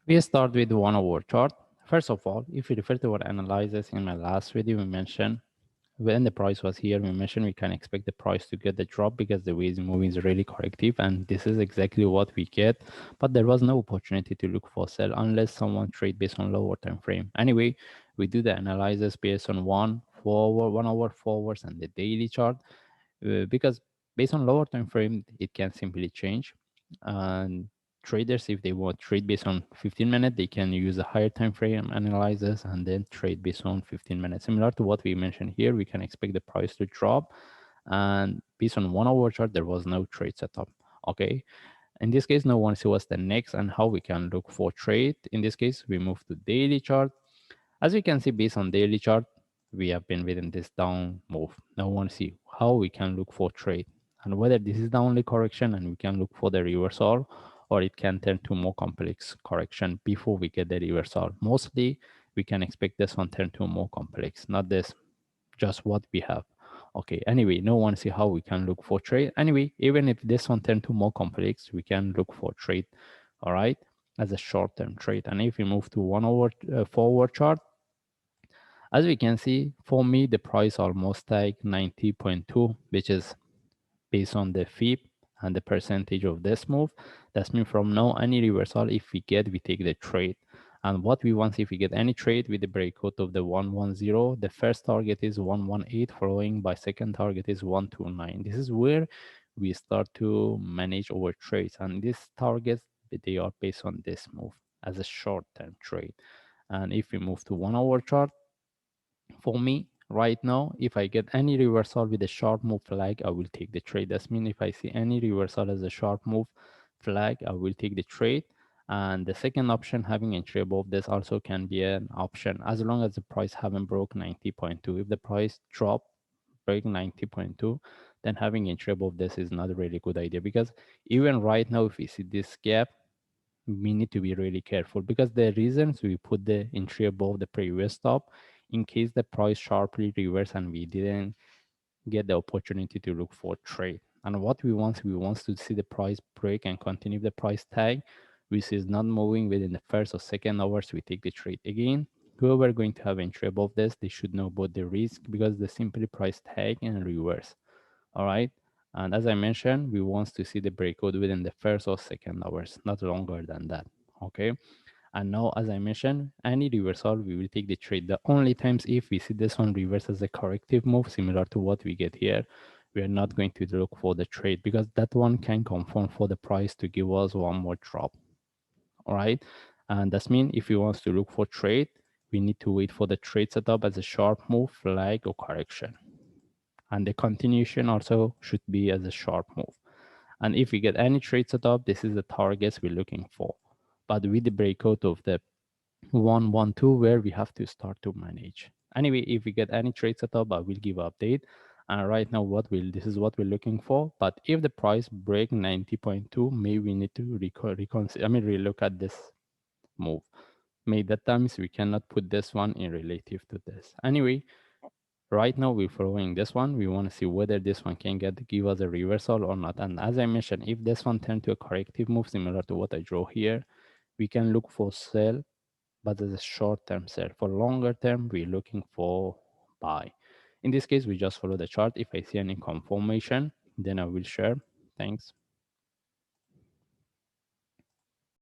We start with 1 hour chart. First of all, if we refer to our analysis in my last video, we mentioned when the price was here, we mentioned we can expect the price to get the drop because the way it's moving is really corrective, and this is exactly what we get. But there was no opportunity to look for sell unless someone trade based on lower time frame. Anyway, we do the analysis based on 1 hour forwards and the daily chart, because based on lower time frame it can simply change. And traders, if they want trade based on 15 minutes, they can use a higher time frame analysis and then trade based on 15 minutes. Similar to what we mentioned here, we can expect the price to drop, and based on 1 hour chart there was no trade setup. Okay, in this case no one see what's the next and how we can look for trade. In this case we move to daily chart. As we can see, based on daily chart, we have been within this down move. Now we want to see how we can look for trade and whether this is the only correction and we can look for the reversal, or it can turn to more complex correction before we get the reversal. Mostly we can expect this one turn to more complex, not this just what we have. Okay, anyway, no one see how we can look for trade. Anyway, even if this one turn to more complex, we can look for trade, all right, as a short-term trade. And if we move to 1 hour forward chart, as we can see, for me, the price almost like 90.2, which is based on the fib and the percentage of this move. That's mean from now, any reversal, if we get, we take the trade. And what we want, if we get any trade with the breakout of the 110, the first target is 118, following by second target is 129. This is where we start to manage our trades. And these targets, they are based on this move as a short-term trade. And if we move to 1 hour chart, for me right now, if I get any reversal with a sharp move flag, I will take the trade. That's mean if I see any reversal as a sharp move flag, I will take the trade. And the second option, having entry above this, also can be an option as long as the price haven't broke 90.2. If the price drop break 90.2, then having entry above this is not a really good idea, because even right now if we see this gap, we need to be really careful, because the reasons we put the entry above the previous stop in case the price sharply reverse and we didn't get the opportunity to look for trade. And what we want to see the price break and continue the price tag, which is not moving within the first or second hours, we take the trade again. Whoever going to have entry above this, they should know about the risk, because the simply price tag and reverse. All right. And as I mentioned, we want to see the breakout within the first or second hours, not longer than that. Okay. And now, as I mentioned, any reversal, we will take the trade. The only times if we see this one reverse as a corrective move, similar to what we get here, we are not going to look for the trade, because that one can confirm for the price to give us one more drop. All right. And that's mean if we want to look for trade, we need to wait for the trade setup as a sharp move, flag, or correction. And the continuation also should be as a sharp move. And if we get any trade setup, this is the targets we're looking for. But with the breakout of the 112, where we have to start to manage. Anyway, if we get any trade setup, I will give update. And right now, this is what we're looking for. But if the price break 90.2, maybe we need to reconsider. I mean, relook at this move. Maybe that times we cannot put this one in relative to this. Anyway, right now we're following this one. We want to see whether this one can give us a reversal or not. And as I mentioned, if this one turns to a corrective move similar to what I draw here, we can look for sell, but as a short-term sell. For longer term, we're looking for buy. In this case, we just follow the chart. If I see any confirmation, then I will share. Thanks.